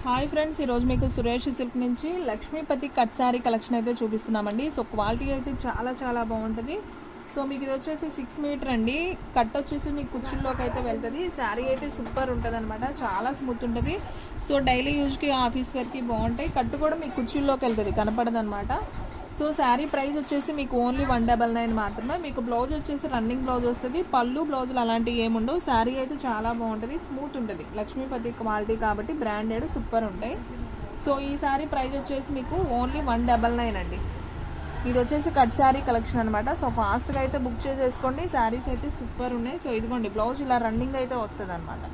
Hi friends, ఈరోజు మీకు Suresh silk నుంచి లక్ష్మీపతి కట్ శారీ కలెక్షన్ అయితే చూపిస్తున్నామండి. సో క్వాలిటీ అయితే చాలా బాగుంటుంది. సో మీకు ఇది వచ్చేసి 6 మీటర్ అండి. కట్ వచ్చేసి మీకు కుర్చీల్లోకి అయితే వెళ్తుంది. శారీ అయితే సూపర్ ఉంటుంది అనమాట, చాలా స్మూత్ ఉంటుంది. సో డైలీ యూజ్కి ఆఫీస్ వేర్కి బాగుంటాయి. కట్టు కూడా మీకు కుర్చీల్లోకి వెళ్తుంది, కనపడదు అనమాట. సో శారీ ప్రైస్ వచ్చేసి మీకు ఓన్లీ 199 మాత్రమే. మీకు బ్లౌజ్ వచ్చేసి రన్నింగ్ బ్లౌజ్ వస్తుంది. పళ్ళు బ్లౌజులు అలాంటివి ఏముండవు. శారీ అయితే చాలా బాగుంటుంది, స్మూత్ ఉంటుంది. లక్ష్మీపతి క్వాలిటీ కాబట్టి బ్రాండెడ్ సూపర్ ఉంటాయి. సో ఈ శారీ ప్రైస్ వచ్చేసి మీకు ఓన్లీ 199 అండి. ఇది వచ్చేసి కట్ శారీ కలెక్షన్ అనమాట. సో ఫాస్ట్గా అయితే బుక్ చేసేసుకోండి. శారీస్ అయితే సూపర్ ఉన్నాయి. సో ఇదిగోండి, బ్లౌజ్ ఇలా రన్నింగ్ అయితే వస్తుంది అనమాట.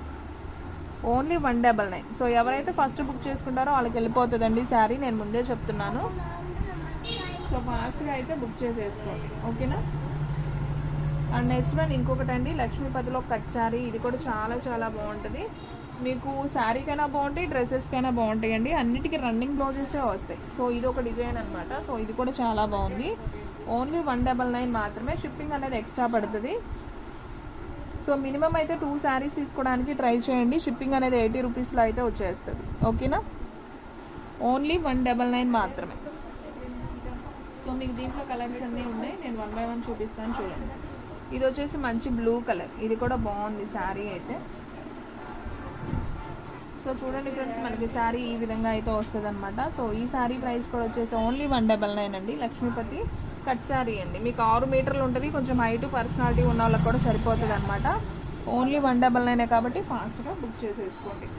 ఓన్లీ 199. సో ఎవరైతే ఫస్ట్ బుక్ చేసుకుంటారో వాళ్ళకి వెళ్ళిపోతుందండి శారీ, నేను ముందే చెప్తున్నాను. సో ఫాస్ట్గా అయితే బుక్ చేసేసుకోండి, ఓకేనా. అండ్ నెక్స్ట్ వన్ ఇంకొకటి అండి, లక్ష్మీపతిలో కట్ శారీ. ఇది కూడా చాలా బాగుంటుంది. మీకు శారీకైనా బాగుంటాయి, డ్రెస్సెస్కైనా బాగుంటాయి అండి. అన్నిటికీ రన్నింగ్ బ్లౌజెసే వస్తాయి. సో ఇది ఒక డిజైన్ అనమాట. సో ఇది కూడా చాలా బాగుంది. ఓన్లీ 199 మాత్రమే. షిప్పింగ్ అనేది ఎక్స్ట్రా పడుతుంది. సో మినిమం అయితే 2 శారీస్ తీసుకోవడానికి ట్రై చేయండి. షిప్పింగ్ అనేది 80 రూపీస్లో అయితే వచ్చేస్తుంది, ఓకేనా. ఓన్లీ 199 మాత్రమే. సో మీకు దీంట్లో కలర్స్ అన్నీ ఉన్నాయి, నేను 1 బై 1 చూపిస్తాను చూడండి. ఇది వచ్చేసి మంచి బ్లూ కలర్. ఇది కూడా బాగుంది శారీ అయితే. సో చూడండి ఫ్రెండ్స్, మనకి శారీ ఈ విధంగా అయితే వస్తుంది అనమాట. సో ఈ శారీ ప్రైస్ కూడా వచ్చేసి ఓన్లీ 199 అండి. లక్ష్మీపతి కట్ శారీ అండి. మీకు 6 మీటర్లు ఉంటుంది. కొంచెం హైట్ పర్సనాలిటీ ఉన్న వాళ్ళకి కూడా సరిపోతుంది అనమాట. ఓన్లీ 199 కాబట్టి ఫాస్ట్గా బుక్ చేసేసుకోండి.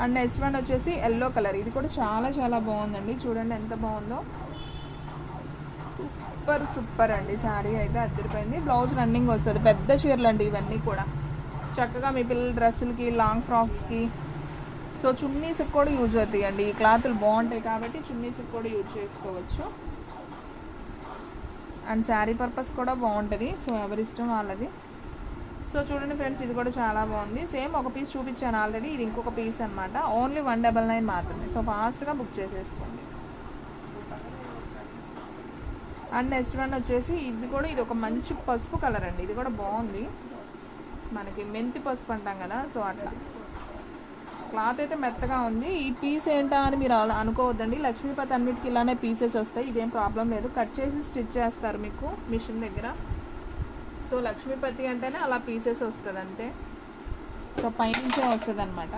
అండ్ నెక్స్ట్ వన్ వచ్చేసి ఎల్లో కలర్. ఇది కూడా చాలా బాగుందండి. చూడండి ఎంత బాగుందో, సూపర్ అండి. శారీ అయితే అద్దరిపోయింది. బ్లౌజ్ రన్నింగ్ వస్తుంది. పెద్ద చీరలు అండి ఇవన్నీ కూడా. చక్కగా మీ పిల్లల డ్రెస్సులకి, లాంగ్ ఫ్రాక్స్కి, సో చున్నీస్కి కూడా యూజ్ అవుతాయి అండి. ఈ క్లాతులు బాగుంటాయి కాబట్టి చున్నీస్కి కూడా యూజ్ చేసుకోవచ్చు. అండ్ శారీ పర్పస్ కూడా బాగుంటుంది. సో ఎవరిష్టం వాళ్ళది. సో చూడండి ఫ్రెండ్స్, ఇది కూడా చాలా బాగుంది. సేమ్ ఒక పీస్ చూపించాను ఆల్రెడీ, ఇది ఇంకొక పీస్ అనమాట. ఓన్లీ 199 మాత్రమే. సో ఫాస్ట్గా బుక్ చేసేసుకోండి. అండ్ నెక్స్ట్ వన్ వచ్చేసి ఇది ఒక మంచి పసుపు కలర్ అండి. ఇది కూడా బాగుంది. మనకి మెంతి పసుపు అంటాం కదా, సో అట్లా. క్లాత్ అయితే మెత్తగా ఉంది. ఈ పీస్ ఏంటా అని మీరు అనుకోవద్దండి. లక్ష్మీపతి అన్నిటికీ ఇలానే పీసెస్ వస్తాయి, ఇదేం ప్రాబ్లం లేదు. కట్ చేసి స్టిచ్ చేస్తారు మీకు మిషన్ దగ్గర. సో లక్ష్మీపతి అంటేనే అలా పీసెస్ వస్తుంది అంతే. సో పైనుంచే వస్తుంది అనమాట.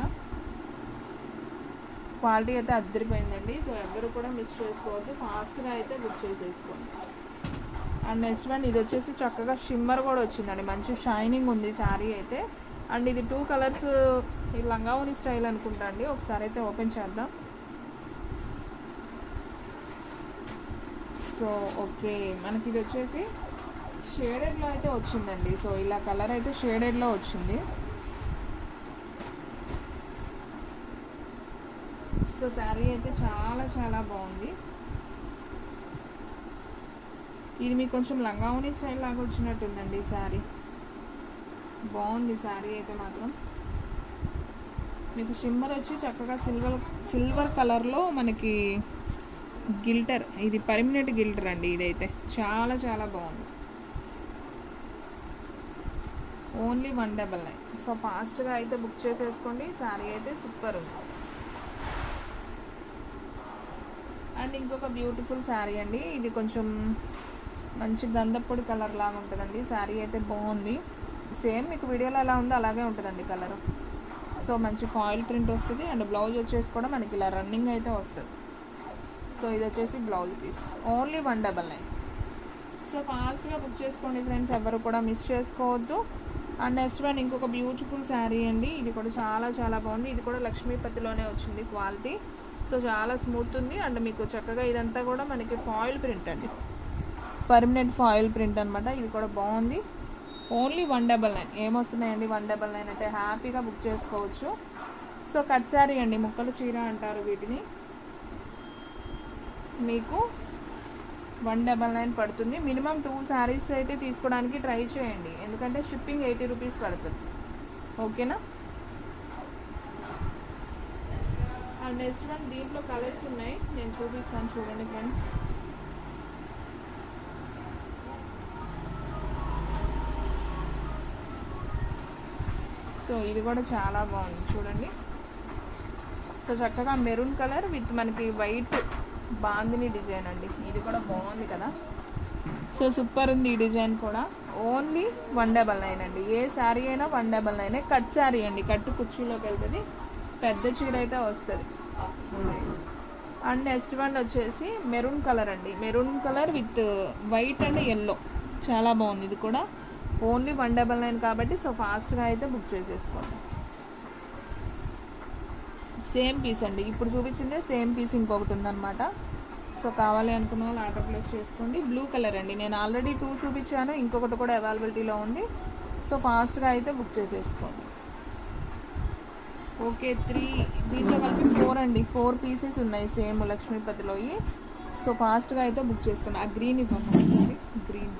క్వాలిటీ అయితే అద్దరిపోయిందండి. సో ఎవరు కూడా మిస్ చేసుకోవద్దు, ఫాస్ట్గా అయితే బుక్ చేసేసుకోండి. అండ్ నెక్స్ట్ వన్ ఇది వచ్చేసి చక్కగా షిమ్మర్ కూడా వచ్చిందండి. మంచి షైనింగ్ ఉంది శారీ అయితే. అండ్ ఇది 2 కలర్స్, ఇది లంగావోని స్టైల్ అనుకుంటా అండి. ఒకసారి అయితే ఓపెన్ చేద్దాం. సో ఓకే, మనకి ఇది వచ్చేసి షేడెడ్లో అయితే వచ్చిందండి. సో ఇలా కలర్ అయితే షేడెడ్లో వచ్చింది. సో శారీ అయితే చాలా బాగుంది. ఇది మీకు కొంచెం లంగావోని స్టైల్ లాగా వచ్చినట్టుందండి శారీ. బాగుంది శారీ అయితే మాత్రం. మీకు షిమ్మర్ వచ్చి చక్కగా సిల్వర్ కలర్లో మనకి గిల్టర్, ఇది పర్మనెంట్ గిల్టర్ అండి. ఇదైతే చాలా బాగుంది. ఓన్లీ 199. సో ఫాస్ట్గా అయితే బుక్ చేసేసుకోండి. శారీ అయితే సూపర్ ఉంది. అండ్ ఇంకొక బ్యూటిఫుల్ శారీ అండి. ఇది కొంచెం మంచి గంధപ്പൊడి కలర్ లాగా ఉంటుందండి. శారీ అయితే బాగుంది. సేమ్ మీకు వీడియోలో ఎలా ఉందో అలాగే ఉంటుందండి కలర్. సో మంచి ఫాయిల్ ప్రింట్ వస్తుంది. అండ్ బ్లౌజ్ వచ్చేసి కూడా మనకి ఇలా రన్నింగ్ అయితే వస్తుంది. సో ఇది వచ్చేసి బ్లౌజ్ పీస్. ఓన్లీ 199. సో ఫాస్ట్గా బుక్ చేసుకోండి ఫ్రెండ్స్, ఎవరు కూడా మిస్ చేసుకోవద్దు. అండ్ నెక్స్ట్ వన్ ఇంకొక బ్యూటిఫుల్ శారీ అండి. ఇది కూడా చాలా బాగుంది. ఇది కూడా లక్ష్మీపతిలోనే వచ్చింది క్వాలిటీ. సో చాలా స్మూత్ ఉంది. అండ్ మీకు చక్కగా ఇదంతా కూడా మనకి ఫాయిల్ ప్రింట్ అండి, పర్మనెంట్ ఫాయిల్ ప్రింట్ అనమాట. ఇది కూడా బాగుంది. ఓన్లీ 199. ఏమొస్తున్నాయండి 199 అంటే హ్యాపీగా బుక్ చేసుకోవచ్చు. సో కట్ శారీ అండి, ముక్కల చీర అంటారు వీటిని. మీకు 199 పడుతుంది. మినిమం 2 శారీస్ అయితే తీసుకోవడానికి ట్రై చేయండి, ఎందుకంటే షిప్పింగ్ 80 రూపీస్ పడుతుంది, ఓకేనా. అండ్ నెక్స్ట్ వన్ దీంట్లో కలర్స్ ఉన్నాయి, నేను చూపిస్తాను చూడండి ఫ్రెండ్స్. సో ఇది కూడా చాలా బాగుంది చూడండి. సో సో చక్కగా మెరూన్ కలర్ విత్ మనకి వైట్ బాందిని డిజైన్ అండి. ఇది కూడా బాగుంది కదా. సో సూపర్ ఉంది ఈ డిజైన్ కూడా. ఓన్లీ 199 అండి. ఏ శారీ అయినా 199. కట్ శారీ అండి, కట్టు కుర్చీలోకి వెళ్తుంది, పెద్ద చీర అయితే వస్తుంది. అండ్ నెక్స్ట్ వన్ వచ్చేసి మెరూన్ కలర్ అండి. Maroon colour with white and yellow, చాలా బాగుంది ఇది కూడా. ఓన్లీ 199 కాబట్టి సో ఫాస్ట్గా అయితే బుక్ చేసేసుకోండి. సేమ్ పీస్ అండి, ఇప్పుడు చూపించిందే సేమ్ పీస్ ఇంకొకటి ఉందన్నమాట. సో కావాలి అనుకున్న వాళ్ళు ఆర్డర్ ప్లేస్ చేసుకోండి. బ్లూ కలర్ అండి, నేను ఆల్రెడీ 2 చూపించాను, ఇంకొకటి కూడా అవైలబిలిటీలో ఉంది. సో ఫాస్ట్గా అయితే బుక్ చేసేసుకోండి. ఓకే 3 దీంట్లో కలిపి 4 అండి. 4 పీసెస్ ఉన్నాయి సేమ్ లక్ష్మీపతిలో. సో ఫాస్ట్గా అయితే బుక్ చేసుకోండి. ఆ గ్రీన్ ఇవ్వండి, గ్రీన్.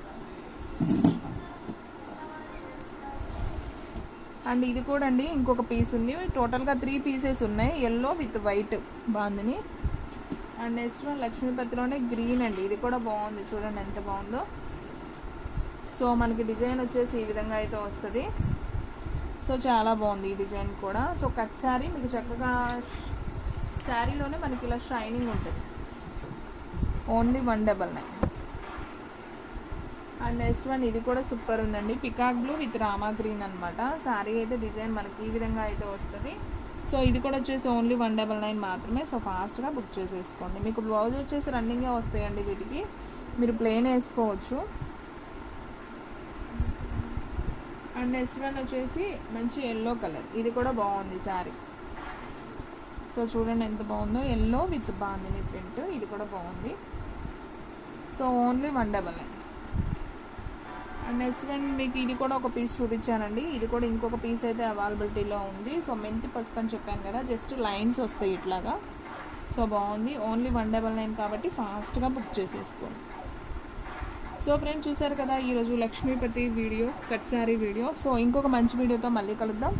అండ్ ఇది కూడా అండి ఇంకొక పీస్ ఉంది. టోటల్గా 3 పీసెస్ ఉన్నాయి, ఎల్లో విత్ వైట్ బాగుంది. అండ్ నెక్స్ట్ వన్ లక్ష్మీపతిలోనే గ్రీన్ అండి. ఇది కూడా బాగుంది, చూడండి ఎంత బాగుందో. సో మనకి డిజైన్ వచ్చేసి ఈ విధంగా అయితే వస్తుంది. సో చాలా బాగుంది ఈ డిజైన్ కూడా. సో కట్ శారీ మీకు చక్కగా శారీలోనే మనకి ఇలా షైనింగ్ ఉంటుంది. ఓన్లీ 199. అండ్ నెక్స్ట్ వన్ ఇది కూడా సూపర్ ఉందండి. Peacock blue with Rama green అనమాట. శారీ అయితే డిజైన్ మనకి ఈ విధంగా అయితే వస్తుంది. సో ఇది కూడా వచ్చేసి ఓన్లీ 199 మాత్రమే. సో ఫాస్ట్గా బుక్ చేసేసుకోండి. మీకు బ్లౌజ్ వచ్చేసి రన్నింగే వస్తాయండి వీటికి, మీరు ప్లెయిన్ వేసుకోవచ్చు. అండ్ నెక్స్ట్ వన్ వచ్చేసి మంచి ఎల్లో కలర్, ఇది కూడా బాగుంది శారీ. సో చూడండి ఎంత బాగుందో, ఎల్లో విత్ బాందిని ప్రింట్, ఇది కూడా బాగుంది. So only 199. And next one మీకు ఇది కూడా ఒక పీస్ చూపించానండి. ఇది కూడా ఇంకొక పీస్ అయితే అవైలబిలిటీలో ఉంది. సో మెంతి పసుపు అని చెప్పాను కదా, జస్ట్ లైన్స్ వస్తాయి ఇట్లాగా. సో బాగుంది, ఓన్లీ 199 కాబట్టి ఫాస్ట్గా బుక్ చేసేసుకోండి. సో ఫ్రెండ్స్ చూసారు కదా ఈరోజు Lakshmipati video, cut sari video. So ఇంకొక మంచి వీడియోతో మళ్ళీ కలుద్దాం.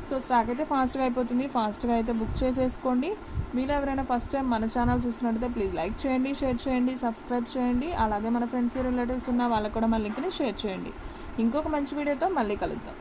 సో స్టాక్ అయితే ఫాస్ట్గా అయిపోతుంది, ఫాస్ట్గా అయితే బుక్ చేసేసుకోండి. మీరు ఎవరైనా ఫస్ట్ టైం మన ఛానల్ చూస్తున్నట్టయితే ప్లీజ్ లైక్ చేయండి, షేర్ చేయండి, సబ్స్క్రైబ్ చేయండి. అలాగే మన ఫ్రెండ్స్ రిలేటివ్స్ ఉన్న వాళ్ళకు కూడా మన లింక్ని షేర్ చేయండి. ఇంకొక మంచి వీడియోతో మళ్ళీ కలుద్దాం.